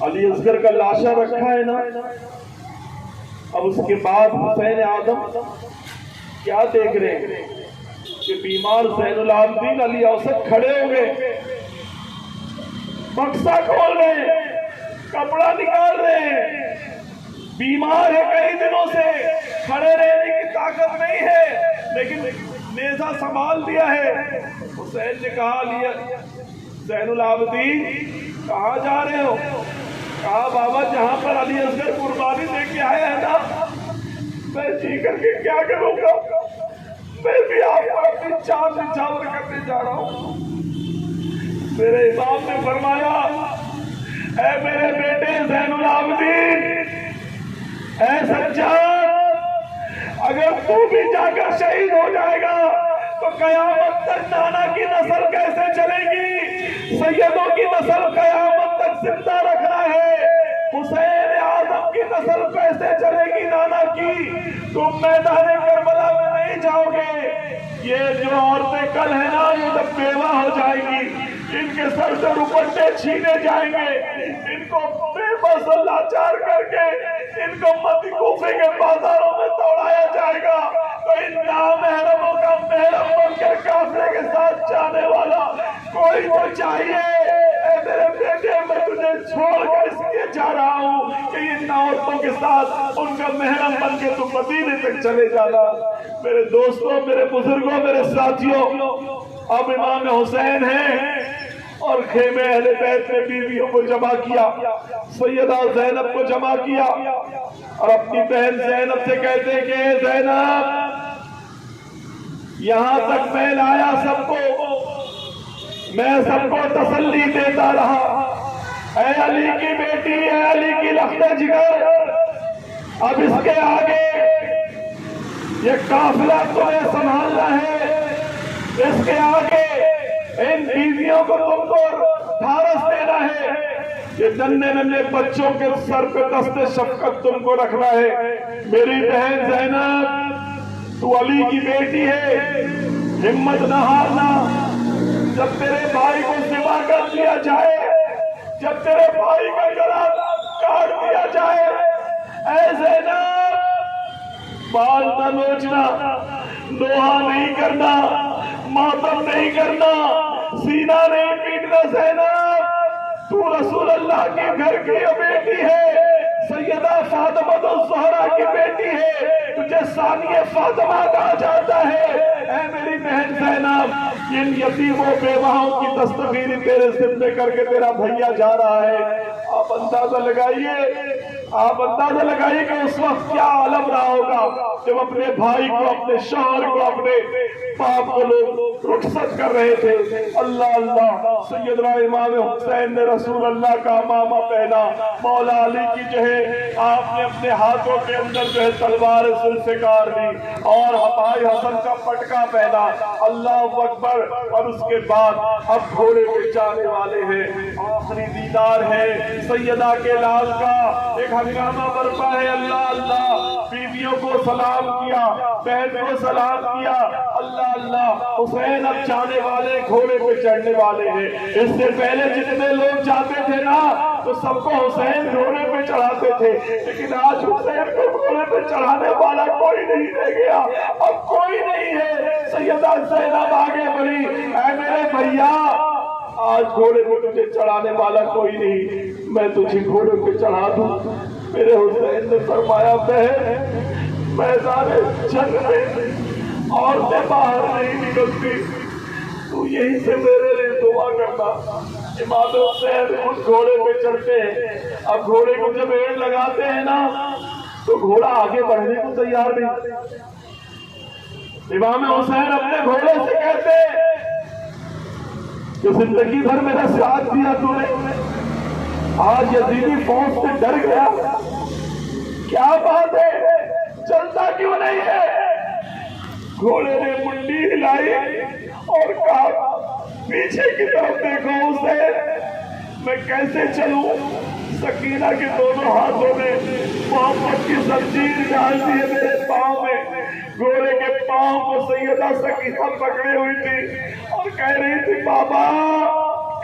علی اصغر کا لاشا رکھا ہے نا، اب اس کے بعد حسین آدم کیا دیکھ رہے ہیں کہ بیمار زین العابدین علی اوسط کھڑے ہو گئے، بکسا کھول رہے ہیں، کپڑا نکال رہے ہیں، بیمار ہے کئی دنوں سے، کھڑے رہنے کی طاقت نہیں ہے لیکن نیزہ سنبھال دیا ہے۔ حسین نے کہا علی زین العابدین کہاں جا رہے ہو؟ کہا بابا جہاں پر علی اصغر قربانی دے کے آیا ہے نا، میں جی کر کے کیا کروں گا، میں بھی آپ کو اپنی جان نچھاور کرنے جا رہا ہوں۔ میرے امام نے فرمایا اے میرے بیٹے زین العابدین، اے سجاد، اگر تو بھی جا کر شہید ہو جائے گا تو قیامت تک نانا کی نسل کیسے چلے گی؟ سیدوں کی نسل قیامت تک زندہ رکھنا ہے، حسین اعظم کی نسل کیسے چلے گی نانا کی؟ تم میدان کربلا میں نہیں جاؤ گے، یہ جو عورتیں کل ہے نا یہ جب بیوہ ہو جائیں گی، ان کے سر سے دوپٹے چھینے جائیں گے، ان کو بے بس لاچار کر کے ان کو مدی کوفے کے بازاروں میں دوڑایا جائے گا، تو ان نامحرموں کا محرم بن کر قافلے کے ساتھ جانے والا کوئی تو چاہیے۔ اے میرے بیٹے، میں تجھے چھوڑ کر اس لیے جا رہا ہوں کہ ان عورتوں کے ساتھ ان کا محرم بن کے تم مدینے تک چلے جانا۔ میرے دوستوں، میرے بزرگوں، میرے ساتھیوں، اب امام حسین ہیں اور خیمے اہل بیت نے بیویوں کو جمع کیا، سیدہ زینب کو جمع کیا اور اپنی بہن زینب سے کہتے ہیں کہ اے زینب، یہاں تک میں لایا سب کو، میں سب کو تسلی دیتا رہا، اے علی کی بیٹی، اے علی کی لخت جگر، اب اس کے آگے یہ قافلہ تمہیں سنبھالنا ہے، اس کے آگے ان بیویوں کو تم کو ڈھارس دینا ہے، یہ ننھے ننھے بچوں کے سر پہ دست شفقت تم کو رکھنا ہے۔ میری بہن زینب، تو علی کی بیٹی ہے، ہمت نہ ہارنا، جب تیرے بھائی کو ذبح کر دیا جائے، جب تیرے بھائی کا گلا کاٹ دیا جائے، اے زینب بال نہ نوچنا، لوہا نہیں کرنا، ماتم نہیں کرنا، سینہ نہیں پیٹنا۔ زینب، تو رسول اللہ کے گھر کی بیٹی ہے، سیدہ فاطمہ الزہرا کی بیٹی ہے، تجھے ثانیہ فاطمہ کہا جاتا ہے۔ اے میری بہن زینب، ان یتیموں بیواہوں کی دستگیری تیرے ذمے کر کے تیرا بھیا جا رہا ہے۔ آپ اندازہ لگائیے کہ اس وقت کیا عالم رہا ہوگا جب اپنے بھائی کو، اپنے شوہر کو، اپنے باپ کو لوگ رخصت کر رہے تھے۔ اللہ اللہ، سیدنا امام حسین نے رسول اللہ کا امامہ پہنا، مولا علی کی جو ہے آپ نے اپنے ہاتھوں کے اندر جو ہے تلوار ذوالفقار لی اور بھائی حسن کا پٹکا پہنا۔ اللہ اکبر۔ اور اس کے بعد اب گھوڑے پہ جانے والے ہیں، آخری دیدار ہے سیدہ کے لال کا، ایک ہنگامہ برپا ہے۔ اللہ اللہ، بیویوں کو سلام کیا، بہن کو سلام کیا۔ اللہ اللہ، حسین اب جانے والے، گھوڑے پہ چڑھنے والے ہیں۔ اس سے پہلے جتنے لوگ جاتے تھے نا تو سب کو حسین گھوڑے پہ چڑھاتے تھے، لیکن آج حسین کو گھوڑے پہ چڑھانے والا کوئی نہیں رہ گیا، اب کوئی نہیں ہے۔ سیدہ زینب آگے بڑھی، اے میرے بھیا، آج گھوڑے پہ تجھے چڑھانے والا کوئی نہیں، میں تجھے گھوڑے پہ چڑھا دوں۔ میرے حسین نے فرمایا بہن، میدان جنگ میں عورتیں باہر نہیں نکلتی، تو یہیں سے میرے لیے دعا کرنا۔ امام حسین خود گھوڑے پہ چڑھتے ہیں، اب گھوڑے کو جب ایڑ لگاتے ہیں نا تو گھوڑا آگے بڑھنے کو تیار نہیں۔ امام حسین اپنے گھوڑے سے کہتے کہ زندگی بھر میرا ساتھ دیا تو نے، آج یزیدی فوج سے ڈر گیا، کیا بات ہے، چلتا کیوں نہیں ہے؟ گھوڑے نے منڈی ہلائی اور کہا پیچھے کی طرف دیکھو حسین، میں کیسے چلوں؟ سکینہ کے دونوں ہاتھوں میں محبت کی زنجیر ڈال دی ہے میرے پاؤں میں۔ گھوڑے کے پاؤں کو سیدہ سکینہ پکڑے ہوئی تھی اور کہہ رہی تھی بابا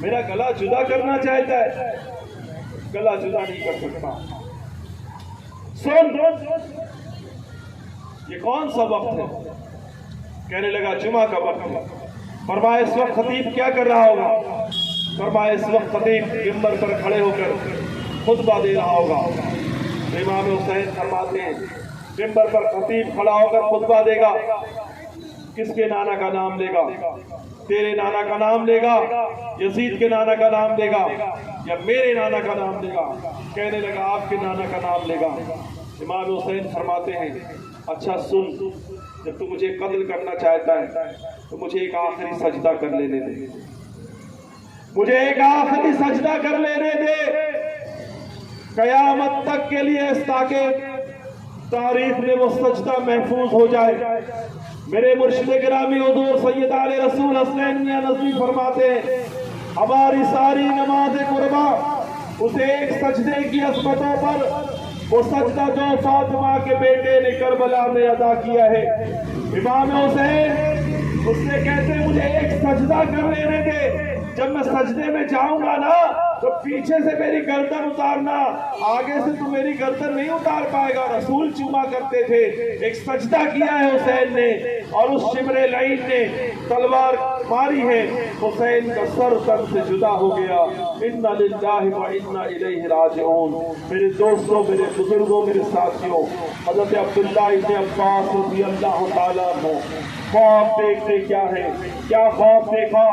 میرا گلا جدا کرنا چاہتا ہے، گلا جدا نہیں کر سکتا۔ سن، یہ کون سا وقت ہے؟ کہنے لگا جمعہ کا وقت ہے۔ فرمایا اس وقت خطیب کیا کر رہا ہوگا؟ فرمایا اس وقت خطیب منبر پر کھڑے ہو کر خطبہ دے رہا ہوگا۔ امام حسین فرماتے ہیں منبر پر خطیب کھڑا ہو کر خطبہ دے گا، کس کے نانا کا نام لے گا؟ تیرے نانا کا نام لے گا، یزید کے نانا کا نام لے گا، یا میرے نانا کا نام لے گا؟ کہنے لگا آپ کے نانا کا نام لے گا۔ امام حسین فرماتے ہیں اچھا سن، جب تو مجھے قتل کرنا چاہتا ہے تو مجھے ایک آخری سجدہ کر لینے دے، مجھے ایک آخری سجدہ کر لینے دے، قیامت تک کے لیے، تاکہ تاریخ میں وہ سجدہ محفوظ ہو جائے۔ میرے مرشد گرامی حضور سید علیہ رسول حسین میاں نذوی فرماتے ہیں ہماری ساری نماز قربا اسے ایک سجدے کی عظمتوں پر، وہ سجدہ جو فاطمہ کے بیٹے نے کربلا میں ادا کیا ہے، امام حسین اس سے کہتے ہیں مجھے ایک سجدہ کر لینے دے، جب میں سجدے میں جاؤں گا نا تو پیچھے سے میری گردن اتارنا، آگے سے تو میری گردن نہیں اتار پائے گا۔ رسول چوما کرتے تھے، ایک سجدہ کیا ہے حسین نے، اور اس شبر لعین نے تلوار ماری ہے، حسین کا سر تن سے جدا ہو گیا۔ انا للہ و انا الیہ راجعون۔ میرے دوستوں، میرے بزرگوں، میرے ساتھیوں، حضرت عبداللہ ابن عباس رضی اللہ تعالیٰ عنہ خواب دیکھتے کیا ہے؟ کیا خواب دیکھا؟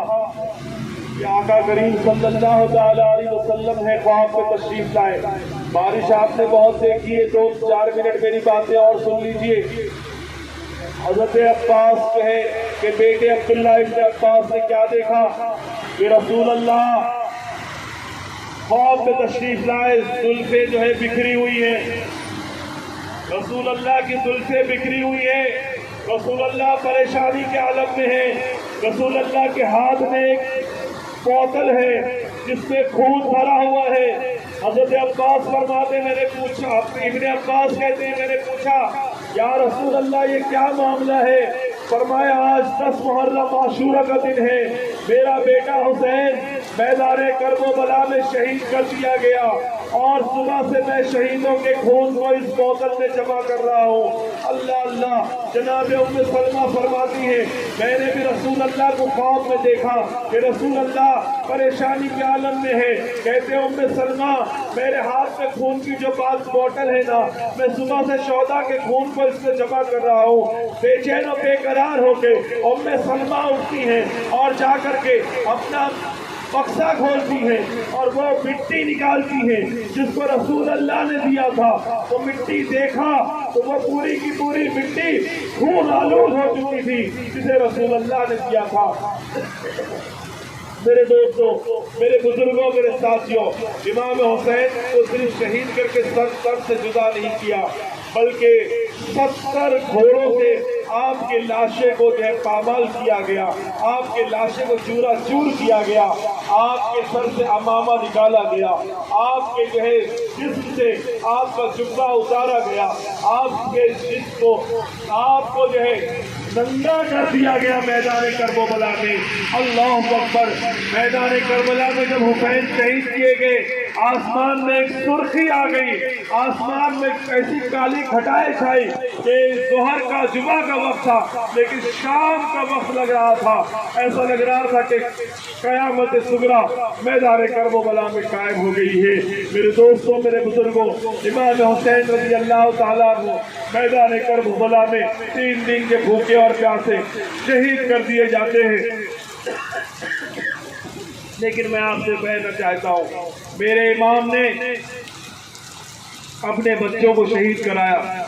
کہ آقا کریم صلی اللہ تعالیٰ علیہ وسلم ہے خواب میں تشریف لائے۔ بارش آپ نے بہت دیکھی ہے، 2-4 منٹ میری باتیں اور سن لیجئے۔ حضرت عباس کہے کہ بیٹے عبداللہ ابن عباس نے کیا دیکھا کہ رسول اللہ خواب میں تشریف لائے، زلفیں جو ہے بکھری ہوئی ہیں، رسول اللہ کی زلفیں بکھری ہوئی ہیں، رسول اللہ پریشانی کے عالم میں ہیں، رسول اللہ کے ہاتھ میں ایک بوتل ہے جس میں خون بھرا ہوا ہے۔ حضرت عباس فرماتے میں نے پوچھا، ابن عباس کہتے ہیں میں نے پوچھا یا رسول اللہ یہ کیا معاملہ ہے؟ فرمایا آج 10 محرم عاشورہ کا دن ہے، میرا بیٹا حسین میدان کرب و بلا میں شہید کر دیا گیا، اور صبح سے میں شہیدوں کے خون کو اس بوتل میں جمع کر رہا ہوں۔ اللہ اللہ، جناب ام سلمہ فرماتی ہے میں نے بھی رسول اللہ کو خواب میں دیکھا کہ رسول اللہ پریشانی کے عالم میں ہے۔ کہتے ام سلمہ میرے ہاتھ میں خون کی جو بوتل ہے نا، میں صبح سے شہداء کے خون کو اس میں جمع کر رہا ہوں۔ بے چین و بے قرار ہو کے ام سلمہ اٹھتی ہیں اور جا کر کے اپنا بکسا کھولتی ہیں اور وہ مٹی نکالتی ہیں جس کو رسول اللہ نے دیا تھا۔ وہ مٹی دیکھا تو وہ پوری کی پوری مٹی خون آلود ہو چکی تھی جسے رسول اللہ نے دیا تھا۔ میرے دوستوں، میرے بزرگوں، میرے ساتھیوں، امام حسین کو صرف شہید کر کے سر سے جدا نہیں کیا، بلکہ 70 گھوڑوں سے آپ کے لاشے کو جو ہے پامال کیا گیا، آپ کے لاشے کو چورا چور کیا گیا، آپ کے سر سے امامہ نکالا گیا، آپ کے جو ہے جسم سے آپ کا جبہ اتارا گیا، آپ کے جسم کو آپ کو جو ہے ننگا کر دیا گیا میدان کرب و بلا میں۔ اللہ اکبر! میدان کربلا میں جب حسین شہید کیے گئے، آسمان میں ایک سرخی آ گئی، آسمان میں ایسی کالی گھٹائیں چھائی کہ ظہر کا جمعہ کا وقت تھا لیکن شام کا وقت لگ رہا تھا، ایسا لگ رہا تھا کہ قیامت صغریٰ میدان کرب و بلا میں قائم ہو گئی ہے۔ میرے دوستوں، میرے بزرگوں، امام حسین رضی اللہ تعالیٰ عنہ میدان کرب و بلا میں 3 دن کے بھوکے اور پیاسے شہید کر دیے جاتے ہیں۔ لیکن میں آپ سے کہنا چاہتا ہوں میرے امام نے اپنے بچوں کو شہید کرایا،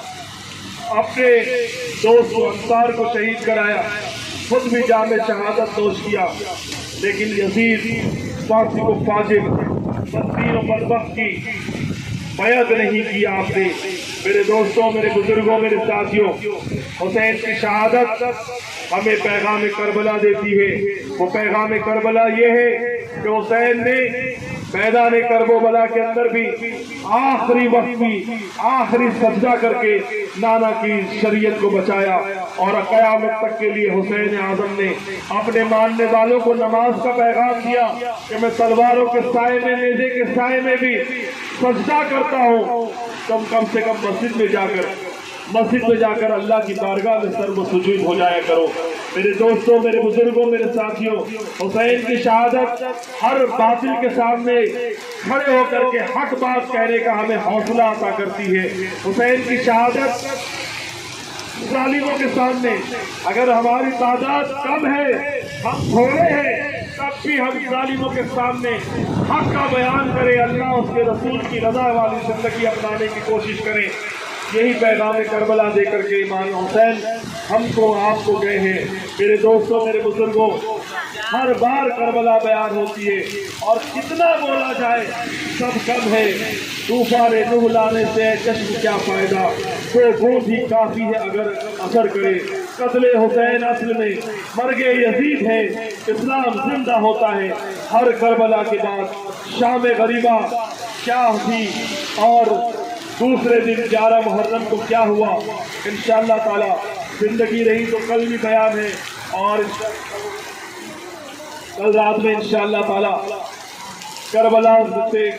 اپنے دوست و انصار کو شہید کرایا، خود بھی جام شہادت نوش کیا، لیکن یزید فاسق و فاجر بددین و بدبخت کی بیعت نہیں کی آپ نے۔ میرے دوستوں، میرے بزرگوں، میرے ساتھیوں، حسین کی شہادت ہمیں پیغام کربلا دیتی ہے۔ وہ پیغام کربلا یہ ہے کہ حسین نے میدان کرب و بلا کے اندر بھی آخری وقت بھی آخری سجدہ کر کے نانا کی شریعت کو بچایا، اور قیامت تک کے لیے حسین اعظم نے اپنے ماننے والوں کو نماز کا پیغام دیا کہ میں تلواروں کے سائے میں، نیزے کے سائے میں بھی سجدہ کرتا ہوں، کم سے کم مسجد میں جا کر اللہ کی بارگاہ میں سر و سجود ہو جایا کرو۔ میرے دوستوں، میرے بزرگوں، میرے ساتھیوں، حسین کی شہادت ہر باطل کے سامنے کھڑے ہو کر کے حق بات کہنے کا ہمیں حوصلہ عطا کرتی ہے۔ حسین کی شہادت ظالموں کے سامنے، اگر ہماری تعداد کم ہے، ہم تھوڑے ہیں، تب بھی ہم ظالموں کے سامنے حق کا بیان کریں، اللہ اس کے رسول کی رضا والی زندگی اپنانے کی کوشش کریں۔ یہی پیغام کربلا دے کر کے امام حسین ہم کو آپ کو گئے ہیں۔ میرے دوستوں، میرے بزرگوں، ہر بار کربلا بیان ہوتی ہے اور کتنا بولا جائے سب کم ہے۔ طوفان نوح لانے سے چشم کیا فائدہ، دو بوند ہی کافی ہے اگر اثر کرے۔ قتل حسین اصل میں مرگ یزید ہے، اسلام زندہ ہوتا ہے۔ ہر کربلا کے بعد شام غریبہ کیا تھی اور دوسرے دن 11 محرم کو کیا ہوا، انشاءاللہ تعالی زندگی رہی تو کل بھی بیان ہے، اور کل رات میں انشاءاللہ تعالی کربلا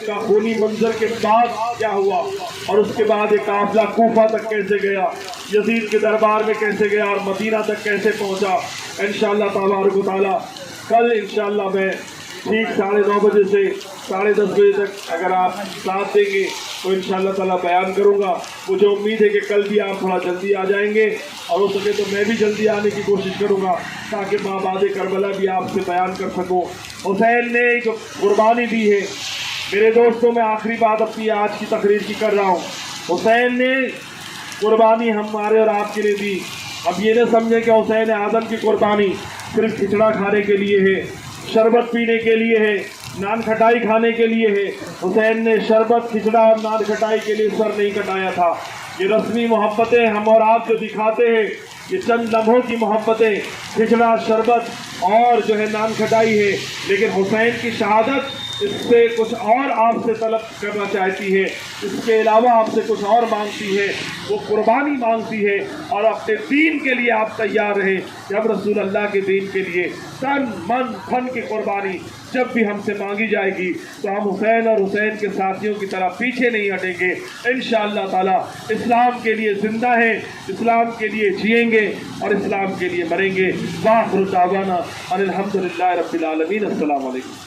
کا خونی منظر کے بعد کیا ہوا، اور اس کے بعد ایک قافلہ کوفہ تک کیسے گیا، یزید کے دربار میں کیسے گیا، اور مدینہ تک کیسے پہنچا۔ انشاءاللہ تبارک و تعالی کل انشاءاللہ میں ٹھیک 9:30 بجے سے 10:30 بجے تک اگر آپ ساتھ دیں گے تو انشاءاللہ تعالی بیان کروں گا۔ مجھے امید ہے کہ کل بھی آپ تھوڑا جلدی آ جائیں گے، اور ہو سکے تو میں بھی جلدی آنے کی کوشش کروں گا تاکہ مابعد کربلا بھی آپ سے بیان کر سکوں۔ حسین نے جو قربانی دی ہے، میرے دوستوں، میں آخری بات اپنی آج کی تقریر کی کر رہا ہوں۔ حسین نے قربانی ہمارے اور آپ کے لیے دی۔ اب یہ نہ سمجھیں کہ حسین اعظم کی قربانی صرف کھچڑا کھانے کے لیے ہے، شربت پینے کے لیے ہے، نان کھٹائی کھانے کے لیے ہے۔ حسین نے شربت، کھچڑا اور نان کھٹائی کے لیے سر نہیں کٹایا تھا۔ یہ رسمی محبتیں ہم اور آپ جو دکھاتے ہیں، یہ چند لمحوں کی محبتیں، کھچڑا، شربت اور جو ہے نان کھٹائی ہے، لیکن حسین کی شہادت اس سے کچھ اور آپ سے طلب کرنا چاہتی ہے، اس کے علاوہ آپ سے کچھ اور مانگتی ہے، وہ قربانی مانگتی ہے، اور اپنے دین کے لیے آپ تیار رہیں۔ جب رسول اللہ کے دین کے لیے تن من دھن کی قربانی جب بھی ہم سے مانگی جائے گی تو ہم حسین اور حسین کے ساتھیوں کی طرح پیچھے نہیں ہٹیں گے۔ انشاءاللہ تعالی اسلام کے لیے زندہ ہیں، اسلام کے لیے جئیں گے اور اسلام کے لیے مریں گے۔ وآخر دعوانا ان الحمدللہ رب العالمین۔ السلام علیکم۔